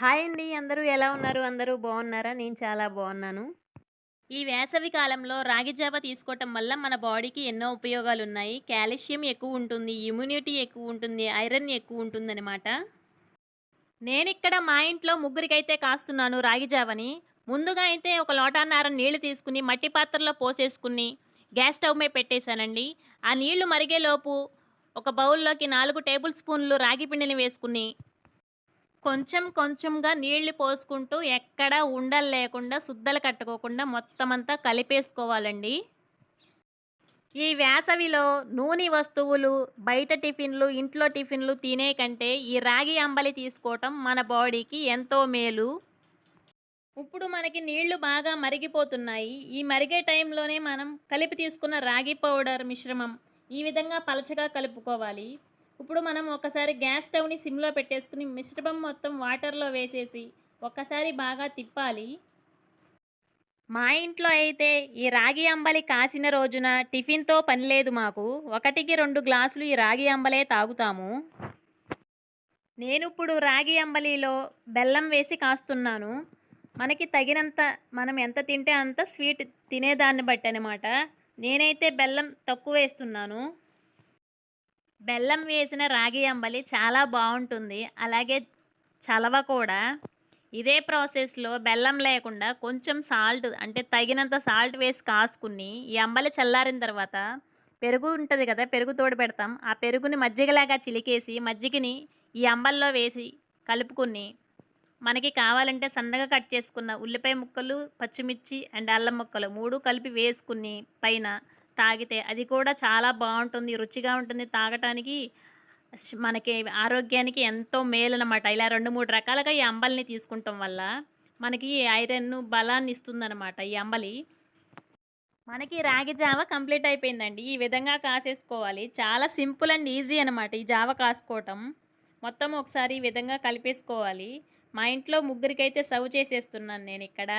Hi అండి. అందరూ ఎలా ఉన్నారు? అందరూ బాగున్నారా? నేను చాలా బాగున్నాను. ఈ వేసవి కాలంలో రాగి జావ తీసుకోవటం వల్ల మన బాడీకి ఎన్నో ఉపయోగాలున్నాయి. కాల్షియం ఎక్కువుంటుంది, ఇమ్యూనిటీ ఎక్కువుంటుంది, ఐరన్ ఎక్కువుంటుందనమాట. నేనిక్కడ మా ఇంట్లో ముగ్గురికైతే కాస్తున్నాను రాగి జావని. ముందుగా అయితే ఒక లోటాన్నర నీళ్లు తీసుకొని మట్టి పాత్రలో పోసేసుకుని గ్యాస్ స్టవ్ మీద పెట్టేశానండి. ఆ నీళ్లు మరిగేలోపు ఒక బౌల్‌లోకి 4 టేబుల్ స్పూన్లు రాగి పిండిని వేసుకుని కొంచెం కొంచెంగా నీళ్లు పోసుకుంటూ ఎక్కడ ఉండలు లేకుండా సుద్దలు కట్టుకోకుండా మొత్తమంతా కలిపేసుకోవాలండి. ఈ వేసవిలో నూనె వస్తువులు, బయట టిఫిన్‌లు, ఇంట్లో టిఫిన్‌లు తినే కంటే ఈ రాగి అంబలి తీసుకోవటం మన బాడీకి ఎంతో మేలు. ఇప్పుడు మనకి నీళ్లు బాగా మరిగిపోతున్నాయి. ఈ మరిగే టైంలోనే మనం కలిపి తీసుకున్న రాగి పౌడర్ మిశ్రమం ఈ విధంగా పలచగా కలుపుకోవాలి. ఇప్పుడు మనం ఒకసారి గ్యాస్ స్టవ్‌ని సిమ్‌లో పెట్టేసుకొని మిశ్రమం మొత్తం వాటర్‌లో వేసేసి ఒక్కసారి బాగా తిప్పాలి. మా ఇంట్లో అయితే ఈ రాగి అంబలి కాసిన రోజున టిఫిన్‌తో పని లేదు మాకు. 1కి 2 గ్లాసులు ఈ రాగి అంబలే తాగుతాము. నేనిప్పుడు రాగి అంబలిలో బెల్లం వేసి కాస్తున్నాను. మనకి తగినంత మనం ఎంత తింటే అంత స్వీట్ తినేదాన్ని బట్టనమాట. నేనైతే బెల్లం తక్కువేస్తున్నాను. బెల్లం వేసిన రాగి అంబలి చాలా బావుంటుంది. అలాగే చలవ కూడా. ఇదే ప్రాసెస్‌లో బెల్లం లేకుండా కొంచెం సాల్ట్ అంటే తగినంత సాల్ట్ వేసి కాసుకుని, ఈ అంబలి చల్లారిన తర్వాత పెరుగు ఉంటది కదా! పెరుగు తోడుపెడతాం. ఆ పెరుగుని మజ్జిగలాగా చిలికేసి, మజ్జిగని ఈ అంబలిలో వేసి కలుపుకొని, మనకి కావాలంటే సన్నగా కట్ చేసుకున్న ఉల్లిపాయ ముక్కలు, పచ్చిమిర్చి అండ్ అల్లం ముక్కలు 3 కలిపి వేసుకుని పైన తాగితే అది కూడా చాలా బావుంటుంది. రుచిగా ఉంటుంది. తాగటానికి మనకి ఆరోగ్యానికి ఎంతో మేలనమాట. ఇలా 2, 3 రకాలుగా ఈ అంబలిని తీసుకుంటం వల్ల మనకి ఐరన్ను, బలాన్ని ఇస్తుందనమాట ఈ అంబలి. మనకి రాగి జావ కంప్లీట్ అయిపోయిందండి. ఈ విధంగా కాసేసుకోవాలి. చాలా సింపుల్ అండ్ ఈజీ అనమాట ఈ జావ కాసుకోవటం. మొత్తం ఒకసారి ఈ విధంగా కలిపేసుకోవాలి. మా ఇంట్లో ముగ్గురికైతే సర్వ్ చేసేస్తున్నాను నేనిక్కడ.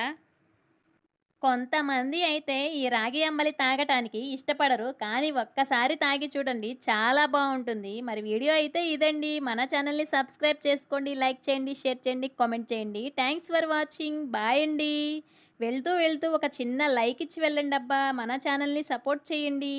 కొంతమంది అయితే ఈ రాగి అంబలి తాగటానికి ఇష్టపడరు. కానీ ఒక్కసారి తాగి చూడండి చాలా బావుంటుంది. మరి వీడియో అయితే ఇదండి. మన ఛానల్‌ని సబ్స్క్రైబ్ చేసుకోండి, లైక్ చేయండి, షేర్ చేయండి, కామెంట్ చేయండి. Thanks for watching. బాయ్ అండి. వెళ్తూ వెళ్తూ ఒక చిన్న లైక్ ఇచ్చి వెళ్ళండబ్బా! మన ఛానల్‌ని సపోర్ట్ చేయండి.